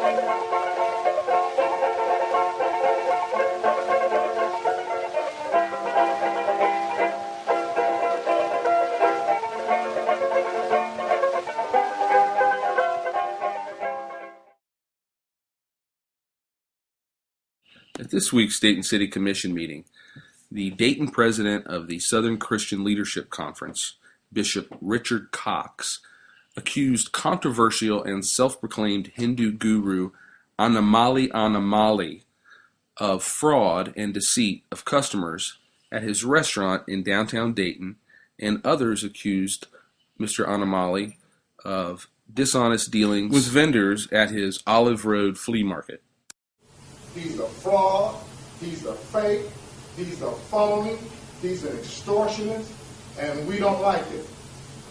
At this week's Dayton City Commission meeting, the Dayton president of the Southern Christian Leadership Conference, Bishop Richard Cox, accused controversial and self-proclaimed Hindu guru Annamalai of fraud and deceit of customers at his restaurant in downtown Dayton, and others accused Mr. Annamalai of dishonest dealings with vendors at his Olive Road flea market. He's a fraud, he's a fake, he's a phony, he's an extortionist, and we don't like it.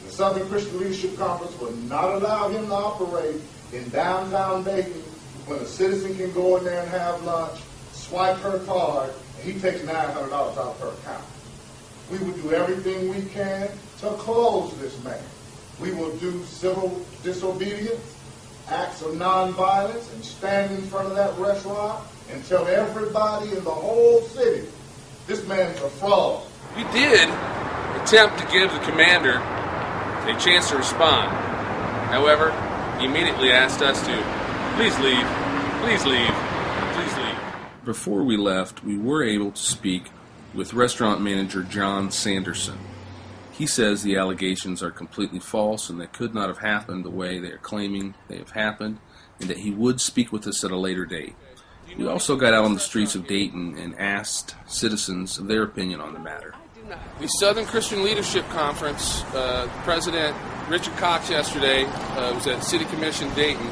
The Southern Christian Leadership Conference will not allow him to operate in downtown Dayton when a citizen can go in there and have lunch, swipe her card, and he takes $900 out of her account. We will do everything we can to close this man. We will do civil disobedience, acts of nonviolence, and stand in front of that restaurant and tell everybody in the whole city, this man's a fraud. We did attempt to give the commander a chance to respond. However, he immediately asked us to, please leave, please leave, please leave. Before we left, we were able to speak with restaurant manager John Sanderson. He says the allegations are completely false and that could not have happened the way they are claiming they have happened, and that he would speak with us at a later date. We also got out on the streets of Dayton and asked citizens their opinion on the matter. The Southern Christian Leadership Conference, President Richard Cox yesterday was at City Commission Dayton,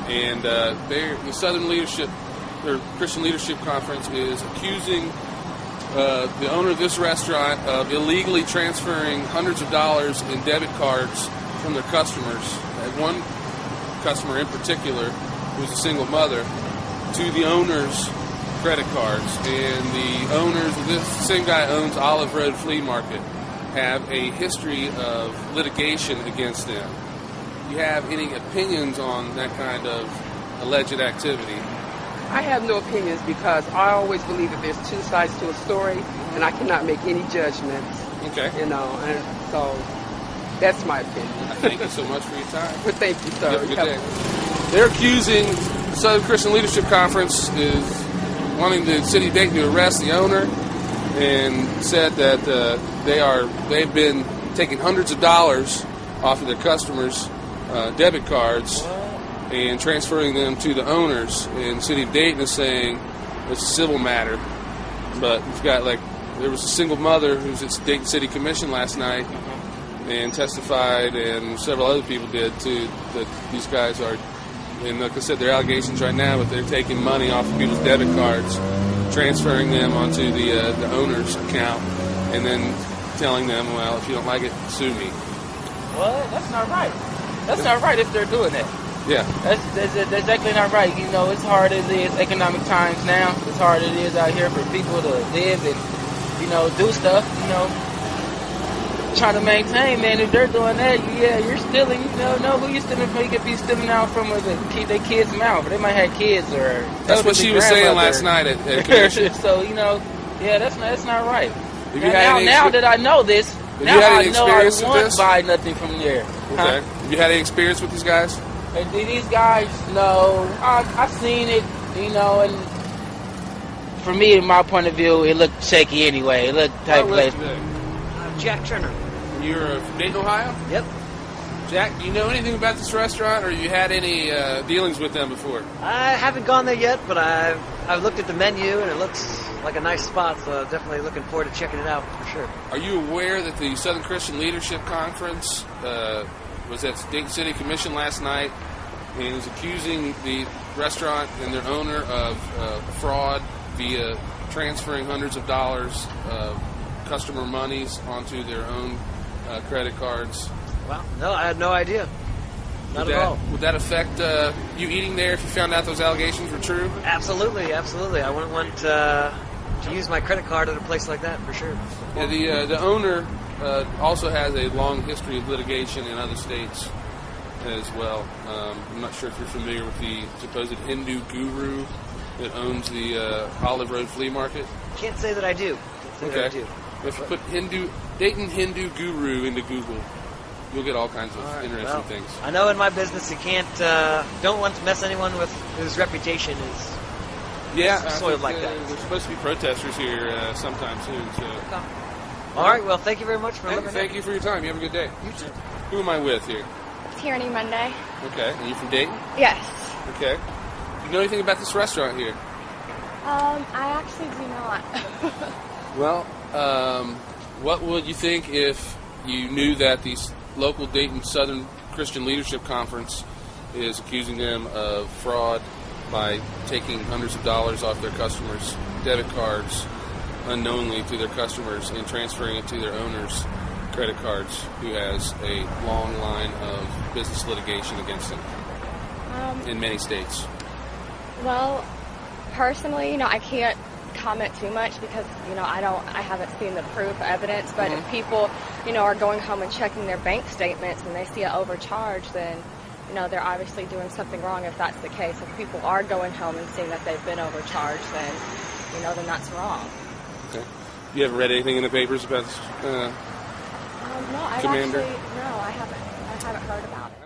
and the Southern Leadership, their Christian Leadership Conference, is accusing the owner of this restaurant of illegally transferring hundreds of dollars in debit cards from their customers. One customer in particular, who was a single mother, to the owner's credit cards. And the owners, this same guy owns Olive Road Flea Market, have a history of litigation against them. Do you have any opinions on that kind of alleged activity? I have no opinions because I always believe that there's two sides to a story, and I cannot make any judgments. Okay. You know, and so that's my opinion. Thank you so much for your time. Well, thank you, sir. Have a good day. They're accusing the Southern Christian Leadership Conference is wanting the city of Dayton to arrest the owner, and said that they've been taking hundreds of dollars off of their customers' debit cards and transferring them to the owners. And the city of Dayton is saying it's a civil matter. But we've got, there was a single mother who was at Dayton City Commission last night and testified, and several other people did too, that these guys are, and like I said, they're allegations right now, but they're taking money off of people's debit cards, transferring them onto the owner's account, and then telling them, well, if you don't like it, sue me. Well, that's not right. That's not right if they're doing that. Yeah. That's exactly not right. You know, it's hard as it is economic times now. It's hard it is out here for people to live and, you know, do stuff, you know, trying to maintain, man. If they're doing that, yeah, you're stealing, you know who you're stealing from. You could be stealing out from to keep their kids' mouth. They might have kids or... That's what she was saying last night at commission. So, you know, yeah, that's not right. Now that I know this, now I know I won't buy nothing from there. Okay. Have you had any experience with these guys? And these guys, no, I've seen it, you know, and for me, in my point of view, it looked shaky anyway. It looked type place. Jack Turner. You're from Dayton, Ohio? Yep. Jack, do you know anything about this restaurant, or you had any dealings with them before? I haven't gone there yet, but I've looked at the menu, and it looks like a nice spot, so I'm definitely looking forward to checking it out for sure. Are you aware that the Southern Christian Leadership Conference was at Dayton City Commission last night and is accusing the restaurant and their owner of fraud via transferring hundreds of dollars of customer monies onto their own credit cards? Wow, no, I had no idea. Not at all. Would that affect you eating there if you found out those allegations were true? Absolutely, absolutely. I wouldn't want to use my credit card at a place like that for sure. Yeah, the owner also has a long history of litigation in other states, as well. I'm not sure if you're familiar with the supposed Hindu guru that owns the Olive Road Flea Market. Can't say that I do. If you put Dayton Hindu guru into Google, you'll get all kinds of interesting things. I know in my business you don't want to mess anyone with whose reputation is soiled like that. There's supposed to be protesters here sometime soon. So. All right, well, thank you very much for listening. Thank you for your time. You have a good day. You too. Who am I with here? Tierney Monday. Okay, and you from Dayton? Yes. Okay. Do you know anything about this restaurant here? I actually do not. Well, what would you think if you knew that the local Dayton Southern Christian Leadership Conference is accusing them of fraud by taking hundreds of dollars off their customers' debit cards unknowingly to their customers and transferring it to their owners' credit cards, who has a long line of business litigation against them in many states? Well, personally, I can't comment too much because, I haven't seen the proof evidence, but if people, are going home and checking their bank statements and they see an overcharge, then, they're obviously doing something wrong if that's the case. If people are going home and seeing that they've been overcharged, then, then that's wrong. Okay. You ever read anything in the papers about this No, I Commander? haven't. I haven't heard about it.